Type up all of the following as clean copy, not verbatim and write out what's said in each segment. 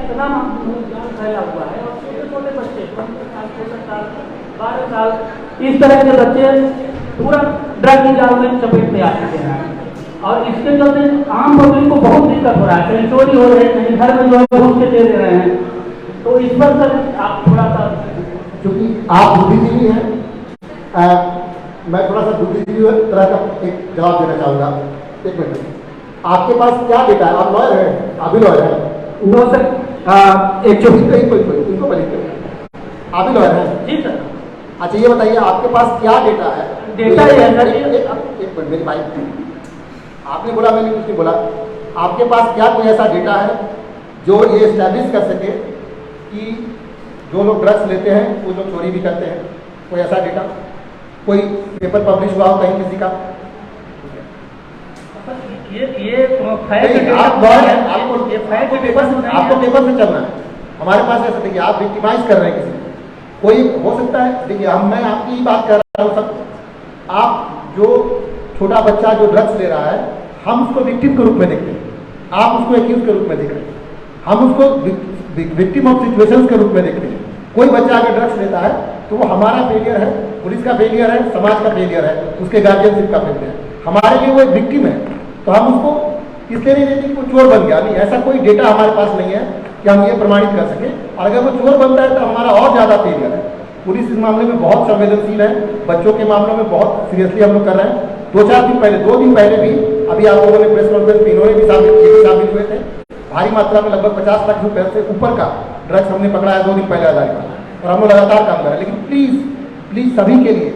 इतना जाल फैला हुआ है और छोटे छोटे बच्चे 15 साल 16 साल 12 साल इस तरह के बच्चे पूरा ड्रग की जाल में चपेट में आ चुके हैं और इसके चलते आम पब्लिक को बहुत दिक्कत हो रहा है। कहीं चोरी हो रही है, कहीं घर में जो है घूम के दे रहे हैं। तो इस पर सर आप थोड़ा सा, क्योंकि आप बुद्धिजीवी हैं, मैं थोड़ा सा बुद्धिजीवी तरह का एक जवाब देना चाहूँगा। एक मिनट, आपके पास क्या डेटा है? आप लॉयर हैं, आप भी लॉयर हैं? नो सर, एक चौबीस इनको बनी आप भी लॉयर हैं? जी सर। अच्छा ये बताइए आपके पास क्या डेटा है? डेटा ये है सर, एक मिनट मेरी बाइक, आपने बोला, मैंने कुछ नहीं बोला। आपके पास क्या कोई ऐसा डेटा है जो ये एस्टैब्लिश कर सके कि जो लोग ड्रग्स लेते हैं वो लोग चोरी भी करते हैं? कोई ऐसा डेटा, कोई पेपर पब्लिश हुआ हो कहीं किसी का? ये फैक्ट आप लॉयर हैं, आपको पेपर से चलना है। हमारे पास ऐसा देखिए, आप विक्टिमाइज कर रहे हैं किसी को। कोई हो सकता है, देखिए मैं आपकी ही बात कर रहा हूँ सब। आप जो छोटा बच्चा जो ड्रग्स ले रहा है, हम उसको विक्टिम के रूप में देखते हैं, आप उसको एक्यूज के रूप में देख रहे हैं, हम उसको विक्टिम ऑफ सिचुएशंस के रूप में देखते हैं। कोई बच्चा अगर ड्रग्स लेता है तो वो हमारा फेलियर है, पुलिस का फेलियर है, समाज का फेलियर है, उसके गार्जियनशिप का फेलियर है। हमारे लिए वो एक विक्टिम है, तो हम उसको इसलिए नहीं देते कि वो चोर बन गया। नहीं, ऐसा कोई डेटा हमारे पास नहीं है कि हम ये प्रमाणित कर सके। और अगर वो चोर बनता है तो हमारा और ज़्यादा फेलियर है। पुलिस इस मामले में बहुत संवेदनशील है, बच्चों के मामलों में बहुत सीरियसली हम लोग कर रहे हैं। 2-4 दिन पहले, 2 दिन पहले भी, अभी आप लोगों ने प्रेस कॉन्फ्रेंस में इन्होंने भी शामिल हुए थे। भारी मात्रा में लगभग 50 लाख रुपए से ऊपर का ड्रग्स हमने पकड़ा है 2 दिन पहले हजारीबाग, और हम लोग लगातार काम कर रहे हैं। लेकिन प्लीज सभी के लिए,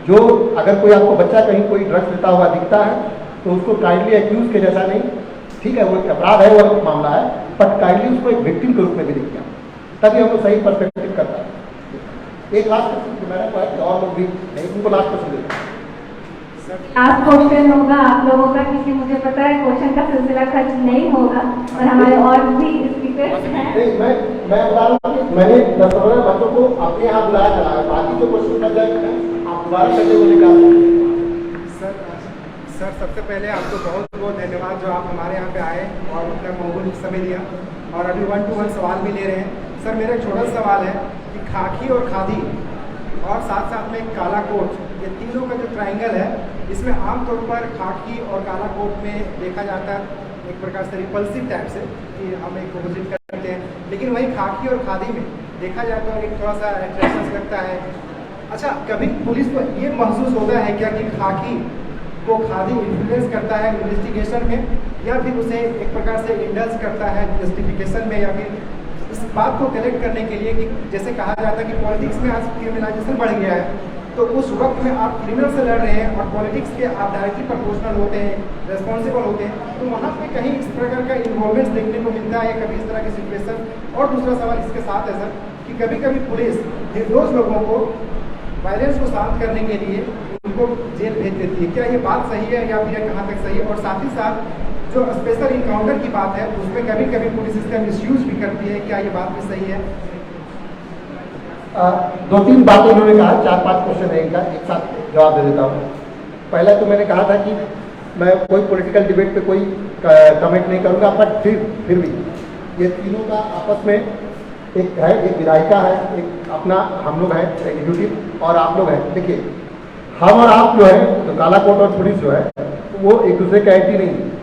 जो अगर कोई आपको बच्चा कहीं कोई ड्रग्स लेता हुआ दिखता है तो उसको काइंडली एक्यूज के जैसा नहीं, ठीक है वो एक अपराध है, वो एक मामला है, बट काइंडली उसको एक विक्टिम के रूप में भी देखते हैं, तभी हम लोग सही परस्पेक्टिव करता है। एक लास्ट क्वेश्चन मैंने कहा कि और लोग भी नहीं, उनको लास्ट क्वेश्चन देते हैं। लास्ट क्वेश्चन होगा आप लोगों का, क्योंकि मुझे पता है क्वेश्चन का सिलसिला खत्म नहीं होगा और हमारे और भी स्पीकर्स हैं। मैं बता रहा हूँ कि मैंने 10-15 बच्चों को अपने यहाँ बुलाया चला है, बाकी जो क्वेश्चन कर जाए आप दोबारा करने को निकाल। सर सबसे पहले आपको बहुत बहुत धन्यवाद जो आप हमारे यहाँ पे आए और अपना मौजूद समय दिया, और अभी 1 to 1 सवाल भी ले रहे हैं। सर मेरा एक छोटा सवाल है कि खाकी और खादी और साथ साथ में काला कोट, ये तीनों का जो ट्रायंगल है, इसमें आमतौर पर खाकी और काला कोट में देखा जाता है एक प्रकार से रिपल्सिव टाइप से कि हम एक अपोजिट करते हैं, लेकिन वही खाकी और खादी में देखा जाता है एक थोड़ा सा अट्रैक्शन लगता है। अच्छा, कभी पुलिस को ये महसूस होता है क्या कि खाकी को खादी इन्फ्लुएंस करता है इन्वेस्टिगेशन में, या फिर उसे एक प्रकार से इंडल्ज करता है जस्टिफिकेशन में, या फिर इस बात को कलेक्ट करने के लिए कि जैसे कहा जाता है कि पॉलिटिक्स में आज क्रिमिनलाइजेशन बढ़ गया है, तो उस वक्त में आप क्रिमिनल से लड़ रहे हैं और पॉलिटिक्स के आप डायरेक्टली प्रोपोर्शनल होते हैं, रेस्पॉन्सिबल होते हैं, तो वहाँ पे कहीं इस प्रकार का इन्वॉल्वमेंट देखने को मिलता है कभी इस तरह की सिचुएशन। और दूसरा सवाल इसके साथ है सर कि कभी कभी पुलिस निर्दोष लोगों को वायलेंस को शांत करने के लिए उनको जेल भेज देती है, क्या ये बात सही है या फिर कहाँ तक सही है? और साथ ही साथ जो स्पेशल इनकाउंटर की बात है उसमें कभी कभी पुलिस इसका मिसयूज भी करती है, क्या ये बात भी सही है? 2-3 बातें उन्होंने कहा, 4-5 क्वेश्चन है इनका, एक साथ जवाब दे देता हूँ। पहला तो मैंने कहा था कि मैं कोई पॉलिटिकल डिबेट पे कोई कमेंट नहीं करूँगा, बट फिर भी ये तीनों का आपस में एक है, एक विधायिका है, एक अपना हम लोग हैं एग्जीक्यूटिव और आप लोग हैं। देखिए हम और आप जो है, तो काला कोट और पुलिस जो है वो एक दूसरे का एंटी नहीं है।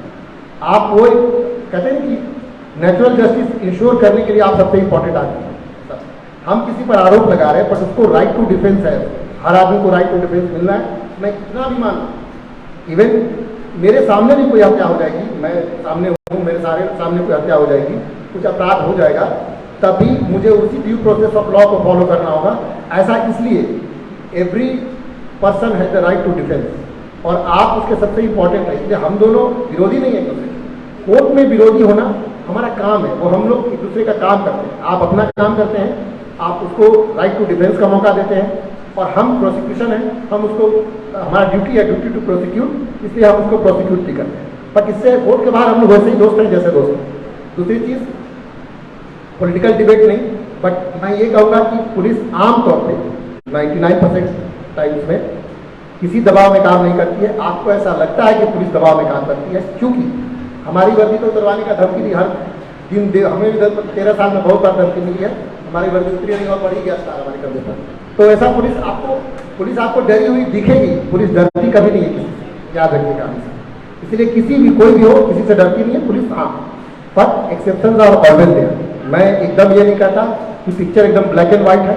आप वो कहते हैं कि नेचुरल जस्टिस इंश्योर करने के लिए आप सबसे इंपॉर्टेंट आदमी हैं। हम किसी पर आरोप लगा रहे हैं, बट उसको राइट टू डिफेंस है, हर आदमी को राइट टू डिफेंस मिलना है। मैं कितना भी मानूं, इवन मेरे सामने भी कोई हत्या हो जाएगी, मैं सामने हूँ, मेरे सामने कोई हत्या हो जाएगी, कुछ अपराध हो जाएगा, तभी मुझे उसी ड्यू प्रोसेस ऑफ लॉ को फॉलो करना होगा। ऐसा इसलिए every person has the right to defence, और आप उसके सबसे इंपॉर्टेंट है। इसलिए हम दोनों विरोधी नहीं है एक दूसरे के। कोर्ट में विरोधी होना हमारा काम है, वो हम लोग एक दूसरे का काम करते हैं। आप अपना काम करते हैं, आप उसको राइट टू डिफेंस का मौका देते हैं, और हम प्रोसिक्यूशन है, हम उसको, हमारा ड्यूटी है ड्यूटी टू प्रोसिक्यूट, इसलिए हम उसको प्रोसिक्यूट भी करते हैं। बट इससे कोर्ट के बाहर हम लोग वैसे ही दोस्त हैं जैसे दोस्त हैं। दूसरी चीज़, पॉलिटिकल डिबेट नहीं, बट मैं ये कहूँगा कि पुलिस आमतौर पे 99% टाइम्स में किसी दबाव में काम नहीं करती है। आपको ऐसा लगता है कि पुलिस दबाव में काम करती है, क्योंकि हमारी वर्दी तो उतरवाने का धमकी भी हर हमें भी 13 साल में बहुत बार धमकी मिली है, हमारी वर्दी उतरी नहीं और बढ़ी गया स्टार हमारे कंधे पर। तो ऐसा पुलिस आपको डरी हुई दिखेगी, पुलिस डरती कभी नहीं है किसी से, याद रखिएगा। इसलिए किसी भी कोई भी हो किसी से डरती नहीं है पुलिस। हाँ, पर एक्सेप्शन और ऑलवेज देयर। मैं एकदम ये नहीं कहता कि पिक्चर एकदम ब्लैक एंड व्हाइट है,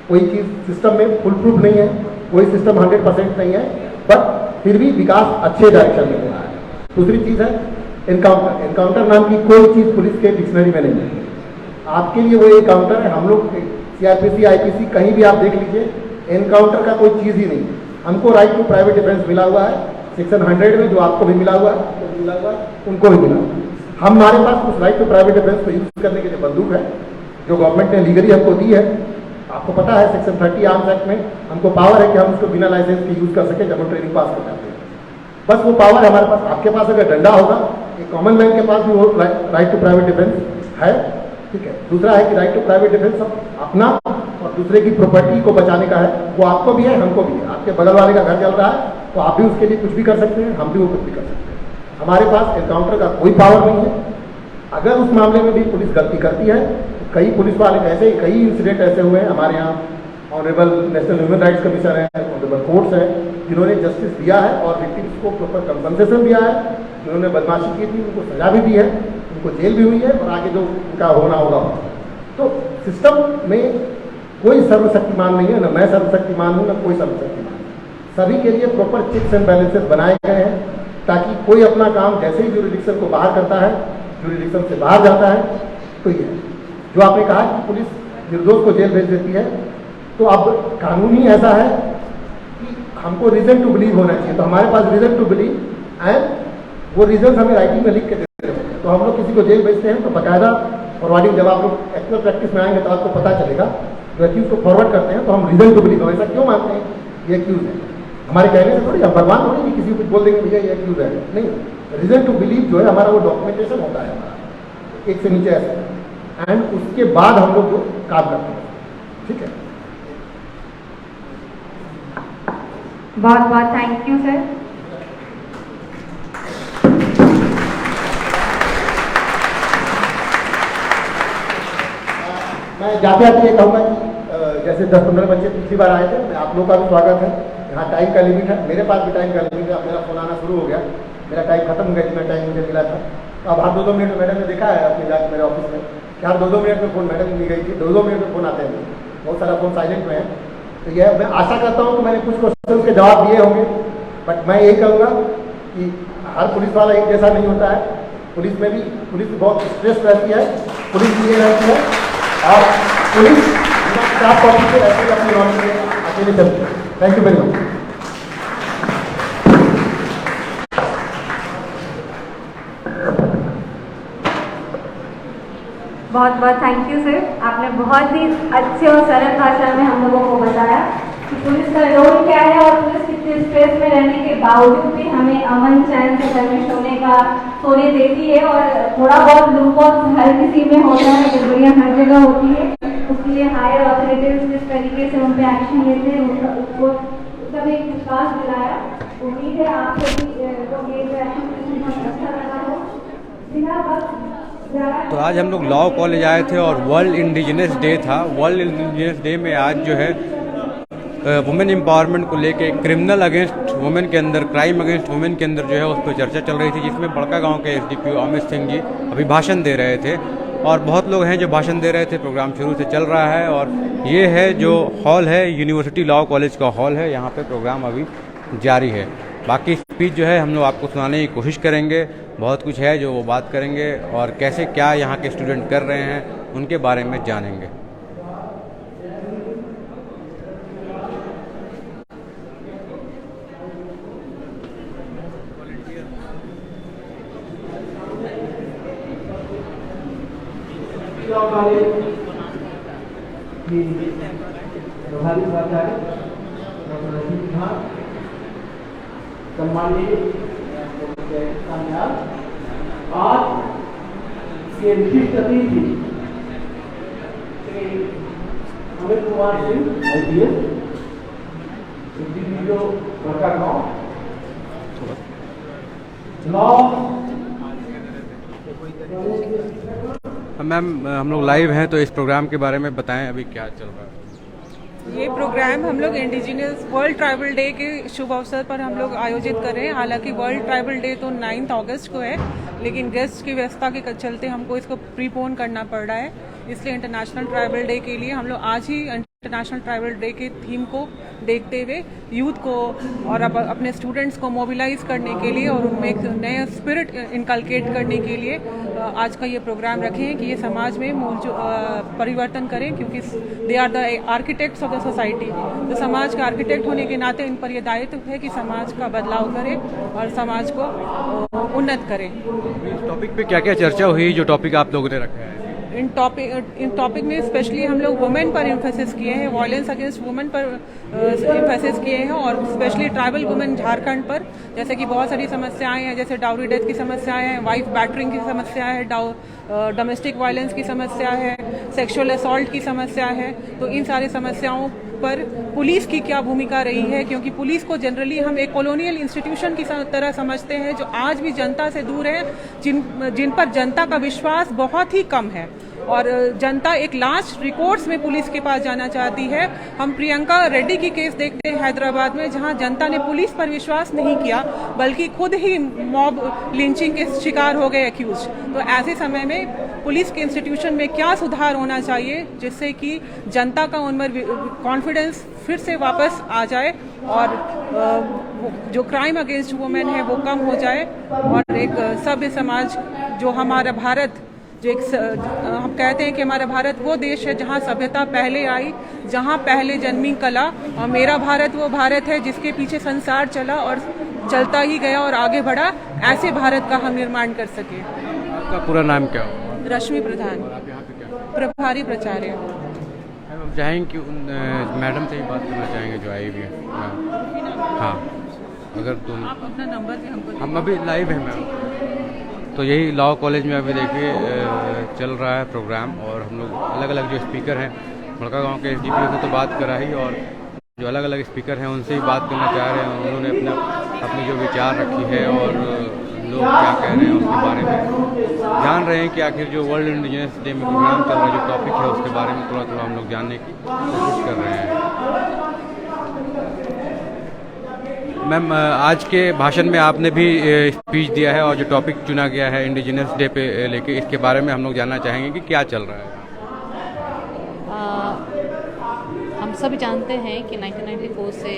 कोई चीज़ सिस्टम में फुल प्रूफ नहीं है, कोई सिस्टम 100% नहीं है, बट फिर भी विकास अच्छे डायरेक्शन में हो रहा है। दूसरी चीज़ है एनकाउंटर नाम की कोई चीज़ पुलिस के डिक्शनरी में नहीं है। आपके लिए वो एनकाउंटर है, हम लोग CRPC IPC कहीं भी आप देख लीजिए, एनकाउंटर का कोई चीज़ ही नहीं। हमको राइट टू प्राइवेट डिफेंस मिला हुआ है सेक्शन 100 में, जो आपको भी मिला हुआ है, उनको भी मिला हुआ है। हमारे पास उस राइट टू प्राइवेट डिफेंस को यूज करने के लिए बंदूक है, जो गवर्नमेंट ने लीगली हमको दी है। आपको पता है सेक्शन 30 आर्म्स एक्ट में हमको पावर है कि हम उसको बिना लाइसेंस के यूज कर सके जब हम ट्रेनिंग पास कर जाते हैं। बस वो पावर हमारे पास। आपके पास अगर डंडा होगा, एक कॉमन मैन के पास भी वो राइट टू प्राइवेट डिफेंस है, ठीक है। दूसरा है कि राइट टू प्राइवेट डिफेंस अपना और दूसरे की प्रॉपर्टी को बचाने का है, वो आपको भी है, हमको भी है। आपके बगल वाले का घर जल रहा है तो आप भी उसके लिए कुछ भी कर सकते हैं, हम भी वो कुछ भी कर सकते हैं। हमारे पास एनकाउंटर का कोई पावर नहीं है। अगर उस मामले में भी पुलिस गलती करती है, तो कई पुलिस वाले ऐसे कई इंसिडेंट ऐसे हुए हैं हमारे यहाँ। Honourable national human rights commission है, ऑनरेबल कोर्ट्स है, जिन्होंने जस्टिस दिया है और विक्टिम्स को प्रॉपर कंपनसेशन दिया है। जिन्होंने बदमाशी की थी उनको सजा भी दी है, उनको जेल भी हुई है और आगे जो उनका होना होगा। तो सिस्टम में कोई सर्वशक्तिमान नहीं है, ना मैं सर्वशक्तिमान हूँ, ना कोई सर्वशक्तिमान। सभी के लिए प्रॉपर चेक्स एंड बैलेंसेस बनाए गए हैं, ताकि कोई अपना काम जैसे ही जुरिडिक्शन को बाहर करता है, जुरिडिक्शन से बाहर जाता है, तो ये जो आपने कहा कि पुलिस निर्दोष को जेल भेज देती है, तो अब कानून ही ऐसा है कि हमको रीजन टू बिलीव होना चाहिए। तो हमारे पास रीजन टू बिलीव एंड वो रीजन हमें राइटिंग में लिख के देते हैं। तो हम लोग किसी को जेल भेजते हैं तो बाकायदा फॉरवर्डिंग, जब आप लोग एक्चुअल प्रैक्टिस में आएंगे तो आपको पता चलेगा। जो एक्यूज को फॉरवर्ड करते हैं तो हम रीजन टू बिलीव, ऐसा क्यों मानते हैं ये एक्यूज है। हमारे कहने से थोड़ी, हम भगवान थोड़ी किसी को कुछ बोल देंगे भैया ये एक्यूज है, नहीं। रीजन टू बिलीव जो है हमारा वो डॉक्यूमेंटेशन होता है हमारा, एक से नीचे ऐसे, एंड उसके बाद हम लोग जो काम करते हैं, ठीक है। बहुत बहुत थैंक यू सर। मैं जाते आते ये कहूँगा कि जैसे 10-15 बच्चे पिछली बार आए थे, आप लोगों का भी स्वागत है। यहाँ टाइम का लिमिट है, मेरे पास भी टाइम का लिमिट है। अब मेरा फोन आना शुरू हो गया, मेरा टाइम खत्म हो गया, जितना टाइम मुझे मिला था। तो अब हर 2-2 मिनट में मैडम ने देखा है अपने जाकर मेरे ऑफिस में कि हर 2-2 मिनट में फ़ोन मैडम दी गई थी, 2-2 मिनट में फ़ोन आते हैं, बहुत सारा फ़ोन साइलेंट में है। तो यह मैं आशा करता हूँ कि मैंने कुछ क्वेश्चन के जवाब दिए होंगे, बट मैं यही कहूँगा कि हर पुलिस वाला एक जैसा नहीं होता है। पुलिस में भी बहुत स्ट्रेस रहती है, पुलिस ये रहती है, और पुलिस स्टाफ कॉपी से ऐसे अपनी नॉलेज में अकेले चलती है। Thank you very much. बहुत बहुत थैंक यू सर। आपने बहुत ही अच्छे और सरल भाषा में हम लोगों को बताया कि पुलिस का रोल क्या है और पुलिस कितने स्ट्रेस में रहने के बावजूद भी हमें अमन चैन से सर्विस सोने देती है। और थोड़ा बहुत लूपहोल हर किसी में होता है, गड़बड़ियाँ हर जगह होती है, उसके लिए हायर अथॉरिटीज जिस तरीके से उन पर एक्शन लेते हैं उसको सब एक विश्वास दिलाया। उम्मीद है आपको भी एक्शन बहुत अच्छा लगा हो। बिना वक्त तो आज हम लोग लॉ कॉलेज आए थे और वर्ल्ड इंडिजिनस डे था। वर्ल्ड इंडिजिनस डे में आज जो है वुमेन एम्पावरमेंट को लेके क्रिमिनल अगेंस्ट वुमेन के अंदर, क्राइम अगेंस्ट वुमेन के अंदर जो है उस पर चर्चा चल रही थी, जिसमें बड़का गांव के SDPO अमित सिंह जी अभी भाषण दे रहे थे और बहुत लोग हैं जो भाषण दे रहे थे। प्रोग्राम शुरू से चल रहा है और ये है जो हॉल है यूनिवर्सिटी लॉ कॉलेज का हॉल है, यहाँ पे प्रोग्राम अभी जारी है। बाकी स्पीच जो है हम लोग आपको सुनाने की कोशिश करेंगे, बहुत कुछ है जो वो बात करेंगे और कैसे क्या यहाँ के स्टूडेंट कर रहे हैं उनके बारे में जानेंगे। सम्मानित आज के विशिष्ट अतिथि Shri Amit Kumar Singh IPS SDPO Barkagaon, law कोई तरीके। मैम हम लोग लाइव हैं तो इस प्रोग्राम के बारे में बताएं, अभी क्या चल रहा है? ये प्रोग्राम हम लोग इंडिजिनियस वर्ल्ड ट्राइबल डे के शुभ अवसर पर हम लोग आयोजित कर रहे हैं। हालांकि वर्ल्ड ट्राइबल डे तो 9 अगस्त को है, लेकिन गेस्ट की व्यवस्था के चलते हमको इसको प्रीपोन करना पड़ रहा है। इसलिए इंटरनेशनल ट्राइबल डे के लिए हम लोग आज ही इंटरनेशनल ट्राइबल डे के थीम को देखते हुए यूथ को और अपने स्टूडेंट्स को मोबिलाइज करने के लिए और उनमें एक नया स्पिरिट इनकलकेट करने के लिए आज का ये प्रोग्राम रखे हैं कि ये समाज में परिवर्तन करें, क्योंकि they are the architects of the society. तो समाज का आर्किटेक्ट होने के नाते इन पर यह दायित्व है कि समाज का बदलाव करें और समाज को उन्नत करें। इस टॉपिक पे क्या क्या चर्चा हुई जो टॉपिक आप लोगों ने रखा है? इन टॉपिक में स्पेशली हम लोग वुमेन पर एम्फेसिस किए हैं, वायलेंस अगेंस्ट वुमेन पर एम्फेसिस किए हैं, और स्पेशली ट्राइबल वुमेन झारखंड पर, जैसे कि बहुत सारी समस्याएं हैं, जैसे डाउरी डेथ की समस्याएं हैं, वाइफ बैटरिंग की समस्या है, डोमेस्टिक वायलेंस की समस्या है, सेक्सुअल असॉल्ट की समस्या है। तो इन सारी समस्याओं पर पुलिस की क्या भूमिका रही है, क्योंकि पुलिस को जनरली हम एक कॉलोनियल इंस्टीट्यूशन की तरह समझते हैं जो आज भी जनता से दूर है, जिन पर जनता का विश्वास बहुत ही कम है, और जनता एक लास्ट रिकॉर्ड्स में पुलिस के पास जाना चाहती है। हम प्रियंका रेड्डी की केस देखते हैं हैदराबाद में, जहां जनता ने पुलिस पर विश्वास नहीं किया बल्कि खुद ही मॉब लिंचिंग के शिकार हो गए एक्यूज। तो ऐसे समय में पुलिस के इंस्टीट्यूशन में क्या सुधार होना चाहिए जिससे कि जनता का उनमें कॉन्फिडेंस फिर से वापस आ जाए और जो क्राइम अगेंस्ट वुमेन है वो कम हो जाए, और एक सभ्य समाज जो हमारा भारत, जो एक हम कहते हैं कि हमारा भारत वो देश है जहाँ सभ्यता पहले आई, जहाँ पहले जन्मी कला, और मेरा भारत वो भारत है जिसके पीछे संसार चला और चलता ही गया और आगे बढ़ा। ऐसे भारत का हम निर्माण कर सके। आपका पूरा नाम क्या हो? रश्मि प्रधान, आप यहाँ पे क्या प्रभारी प्राचार्य। हम चाहेंगे कि उन मैडम से ही बात करना चाहेंगे जो आई हुई है। हाँ, अगर तुम आप अपना नंबर भी हमको। हम अभी लाइव हैं मैम। तो यही लॉ कॉलेज में अभी देखिए चल रहा है प्रोग्राम, और हम लोग अलग अलग जो स्पीकर हैं, बड़कागांव के SDPO से तो बात करा ही, और जो अलग अलग स्पीकर हैं उनसे ही बात करना चाह रहे हैं। उन्होंने अपनी जो विचार रखी है और लोग क्या कह रहे हैं उसके बारे में जान रहे हैं कि आखिर जो वर्ल्ड इंडिजिनस डे में प्रोग्राम चल रहा है, जो टॉपिक है उसके बारे में थोड़ा थोड़ा हम लोग जानने की कोशिश कर रहे हैं। मैम आज के भाषण में आपने भी स्पीच दिया है, और जो टॉपिक चुना गया है इंडिजिनस डे पे लेके, इसके बारे में हम लोग जानना चाहेंगे कि क्या चल रहा है। हम सब जानते हैं कि 1994 से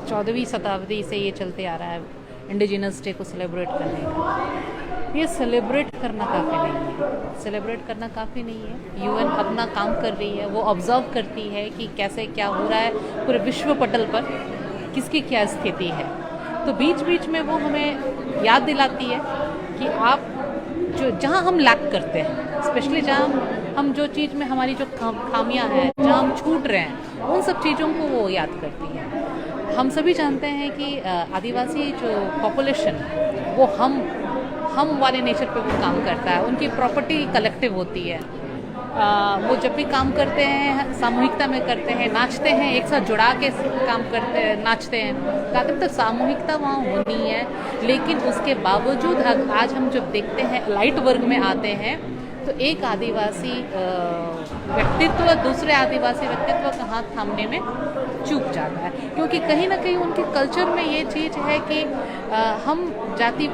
14वीं शताब्दी से ये चलते आ रहा है इंडिजिनस डे को सेलिब्रेट करने का। ये सेलिब्रेट करना काफ़ी नहीं है, सेलिब्रेट करना काफ़ी नहीं है। UN अपना काम कर रही है, वो ऑब्जर्व करती है कि कैसे क्या हो रहा है पूरे विश्व पटल पर, किसकी क्या स्थिति है। तो बीच बीच में वो हमें याद दिलाती है कि आप जो जहाँ हम लैक करते हैं, स्पेशली जहाँ हम जो चीज़ में हमारी जो खामियां हैं, जहाँ हम छूट रहे हैं, उन सब चीज़ों को वो याद करती है। हम सभी जानते हैं कि आदिवासी जो पॉपुलेशन वो हम वाले नेचर पे वो काम करता है। उनकी प्रॉपर्टी कलेक्टिव होती है। वो जब भी काम करते हैं सामूहिकता में करते हैं, नाचते हैं, एक साथ जुड़ा के काम करते हैं, नाचते हैं, गाते हैं। तो सामूहिकता वहाँ होनी है, लेकिन उसके बावजूद आज हम जब देखते हैं लाइट वर्ग में आते हैं तो एक आदिवासी व्यक्तित्व दूसरे आदिवासी व्यक्तित्व का हाथ थामने में चूक जाता है, क्योंकि कहीं ना कहीं उनके कल्चर में ये चीज़ है कि हम जाति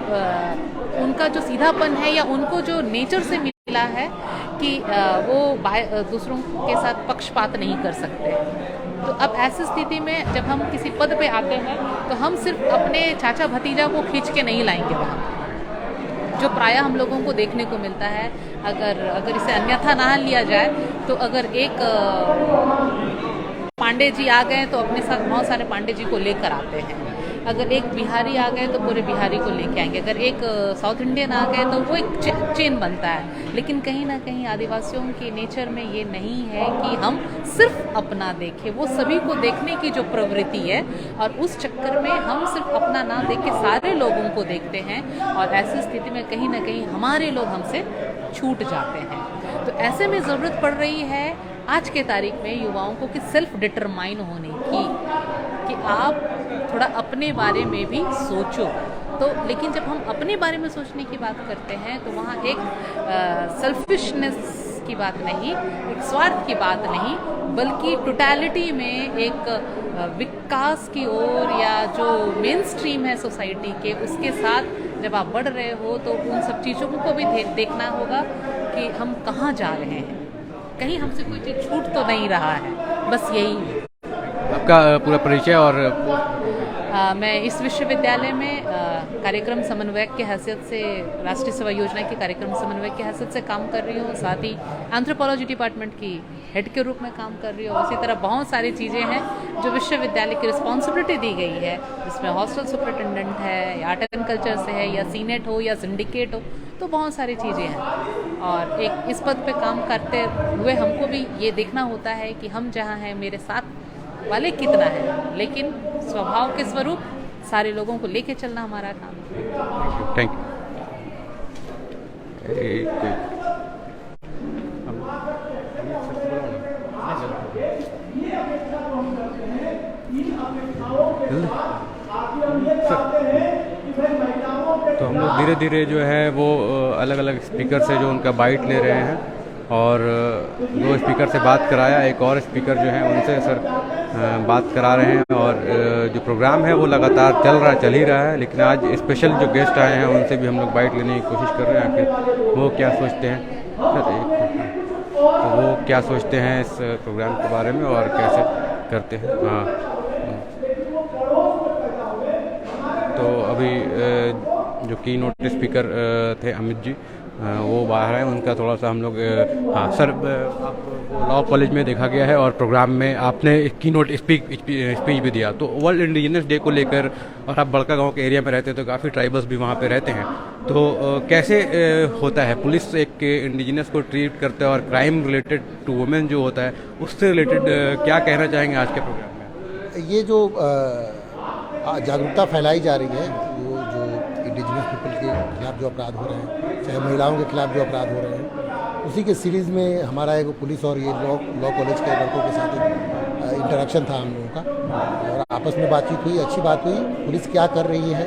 उनका जो सीधापन है या उनको जो नेचर से मिला है कि वो दूसरों के साथ पक्षपात नहीं कर सकते। तो अब ऐसी स्थिति में जब हम किसी पद पे आते हैं तो हम सिर्फ अपने चाचा भतीजा को खींच के नहीं लाएंगे वहाँ, जो प्रायः हम लोगों को देखने को मिलता है। अगर इसे अन्यथा ना लिया जाए तो अगर एक पांडे जी आ गए तो अपने साथ बहुत सारे पांडे जी को लेकर आते हैं। अगर एक बिहारी आ गए तो पूरे बिहारी को लेके आएंगे। अगर एक साउथ इंडियन आ गए तो वो एक चेन बनता है। लेकिन कहीं ना कहीं आदिवासियों के नेचर में ये नहीं है कि हम सिर्फ अपना देखें, वो सभी को देखने की जो प्रवृत्ति है, और उस चक्कर में हम सिर्फ अपना ना देख के सारे लोगों को देखते हैं, और ऐसी स्थिति में कहीं ना कहीं हमारे लोग हमसे छूट जाते हैं। तो ऐसे में ज़रूरत पड़ रही है आज के तारीख में युवाओं को कि सेल्फ डिटरमाइन होने की, कि आप थोड़ा अपने बारे में भी सोचो। तो लेकिन जब हम अपने बारे में सोचने की बात करते हैं तो वहाँ एक सेल्फिशनेस की बात नहीं, एक स्वार्थ की बात नहीं, बल्कि टोटलिटी में एक विकास की ओर या जो मेन स्ट्रीम है सोसाइटी के उसके साथ जब आप बढ़ रहे हो तो उन सब चीज़ों को भी देखना होगा कि हम कहाँ जा रहे हैं, कहीं हमसे कोई चीज़ छूट तो नहीं रहा है, बस यही है। आपका पूरा परिचय और मैं इस विश्वविद्यालय में कार्यक्रम समन्वयक के हैसियत से, राष्ट्रीय सेवा योजना के कार्यक्रम समन्वयक की हैसियत से काम कर रही हूँ। साथ ही एंथ्रोपोलॉजी डिपार्टमेंट की हेड के रूप में काम कर रही हूँ। इसी तरह बहुत सारी चीज़ें हैं जो विश्वविद्यालय की रिस्पॉन्सिबिलिटी दी गई है, जिसमें हॉस्टल सुपरिटेंडेंट है या आर्ट एंड कल्चर से है या सीनेट हो या सिंडिकेट हो, तो बहुत सारी चीज़ें हैं। और एक इस पद पे काम करते हुए हमको भी ये देखना होता है कि हम जहाँ हैं मेरे साथ वाले कितना है, लेकिन स्वभाव के स्वरूप सारे लोगों को लेके चलना हमारा काम है। थैंक तो हम लोग धीरे धीरे जो है वो अलग अलग स्पीकर से जो उनका बाइट ले रहे हैं और दो स्पीकर से बात कराया, एक और स्पीकर जो है उनसे सर बात करा रहे हैं। और जो प्रोग्राम है वो लगातार चल ही रहा है, लेकिन आज स्पेशल जो गेस्ट आए हैं उनसे भी हम लोग बाइट लेने की कोशिश कर रहे हैं आखिर वो क्या सोचते हैं, तो वो क्या सोचते हैं इस प्रोग्राम के बारे में और कैसे करते हैं। हाँ, तो अभी जो की नोट स्पीकर थे अमित जी, वो बाहर हैं, उनका थोड़ा सा हम लोग हाँ सर, आप लॉ कॉलेज में देखा गया है और प्रोग्राम में आपने की नोट स्पीच भी दिया, तो वर्ल्ड इंडिजिनस डे को लेकर, और आप बड़का गांव के एरिया में रहते हैं तो काफ़ी ट्राइबल्स भी वहाँ पे रहते हैं, तो कैसे होता है पुलिस एक इंडिजिनस को ट्रीट करते हैं और क्राइम रिलेटेड टू वुमेन जो होता है उससे रिलेटेड क्या कहना चाहेंगे आज के प्रोग्राम में? ये जो जागरूकता फैलाई जा रही है, वो जो इंडिजिनस पीपल के खिलाफ जो अपराध हो रहे हैं, चाहे महिलाओं के खिलाफ जो अपराध हो रहे हैं, उसी के सीरीज़ में हमारा एक पुलिस और ये लॉ कॉलेज के लड़कों के साथ एक इंटरेक्शन था हम लोगों का, और आपस में बातचीत हुई, अच्छी बात हुई। पुलिस क्या कर रही है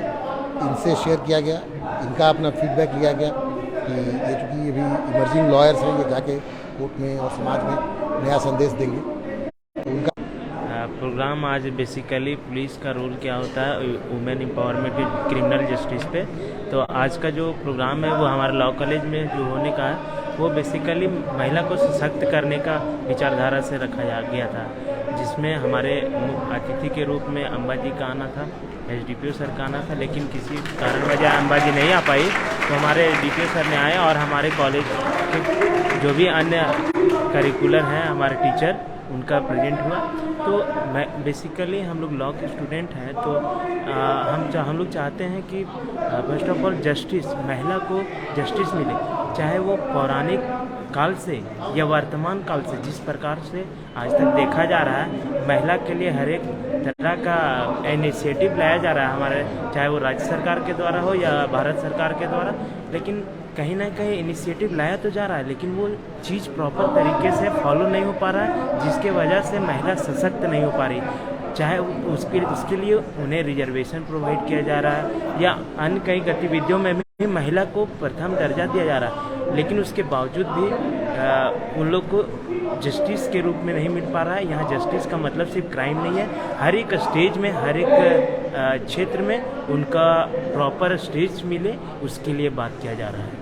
इनसे शेयर किया गया, इनका अपना फीडबैक लिया गया कि ये चूँकि अभी इमर्जिंग लॉयर्स हैं, ये जाके कोर्ट में और समाज में नया संदेश देंगे, तो उनका प्रोग्राम आज बेसिकली पुलिस का रोल क्या होता है वुमेन एम्पावरमेंट क्रिमिनल जस्टिस पे। तो आज का जो प्रोग्राम है वो हमारे लॉ कॉलेज में जो होने का है वो बेसिकली महिला को सशक्त करने का विचारधारा से रखा गया था, जिसमें हमारे अतिथि के रूप में अम्बा जी का आना था, एसडीपीओ सर का आना था, लेकिन किसी कारण वजह अम्बा जी नहीं आ पाई, तो हमारे डीपीओ सर ने आए और हमारे कॉलेज के जो भी अन्य करिकुलर हैं हमारे टीचर उनका प्रेजेंट हुआ। तो मैं बेसिकली हम लोग लॉ के स्टूडेंट हैं, तो हम लोग चाहते हैं कि फर्स्ट ऑफ ऑल जस्टिस, महिला को जस्टिस मिले, चाहे वो पौराणिक काल से या वर्तमान काल से, जिस प्रकार से आज तक देखा जा रहा है महिला के लिए हर एक तरह का इनिशिएटिव लाया जा रहा है हमारे, चाहे वो राज्य सरकार के द्वारा हो या भारत सरकार के द्वारा, लेकिन कहीं ना कहीं इनिशिएटिव लाया तो जा रहा है लेकिन वो चीज़ प्रॉपर तरीके से फॉलो नहीं हो पा रहा है, जिसके वजह से महिला सशक्त नहीं हो पा रही। चाहे उसके लिए उन्हें रिजर्वेशन प्रोवाइड किया जा रहा है या अन्य कई गतिविधियों में भी महिला को प्रथम दर्जा दिया जा रहा है, लेकिन उसके बावजूद भी उन लोग को जस्टिस के रूप में नहीं मिल पा रहा है। यहाँ जस्टिस का मतलब सिर्फ क्राइम नहीं है, हर एक स्टेज में, हर एक क्षेत्र में उनका प्रॉपर स्टेज मिले, उसके लिए बात किया जा रहा है।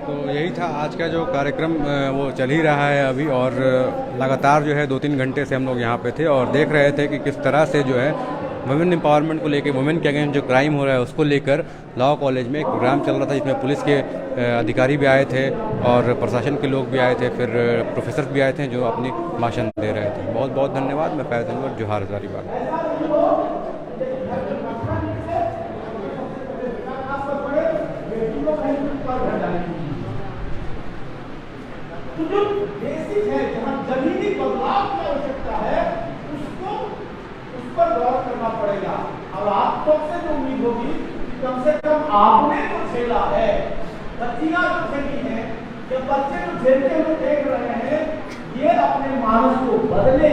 तो यही था आज का जो कार्यक्रम, वो चल ही रहा है अभी, और लगातार जो है 2-3 घंटे से हम लोग यहाँ पे थे और देख रहे थे कि किस तरह से जो है वुमेन एम्पावरमेंट को लेकर, वुमेन के अगेंस्ट जो क्राइम हो रहा है उसको लेकर लॉ कॉलेज में एक प्रोग्राम चल रहा था, जिसमें पुलिस के अधिकारी भी आए थे और प्रशासन के लोग भी आए थे, फिर प्रोफेसर भी आए थे जो अपनी भाषण दे रहे थे। बहुत बहुत धन्यवाद। मैं फैज़ अनवर, जोहार हज़ारीबाग। जो बेसिक है, जहाँ जमीनी बदलाव की आवश्यकता है, उसको उस पर गौर करना पड़ेगा। अब आप सबसे जो उम्मीद होगी कि कम से कम आपने जो झेला है, बच्चियां जो झेली हैं या बच्चे जो झेलते हुए देख रहे हैं, ये अपने मानस को बदले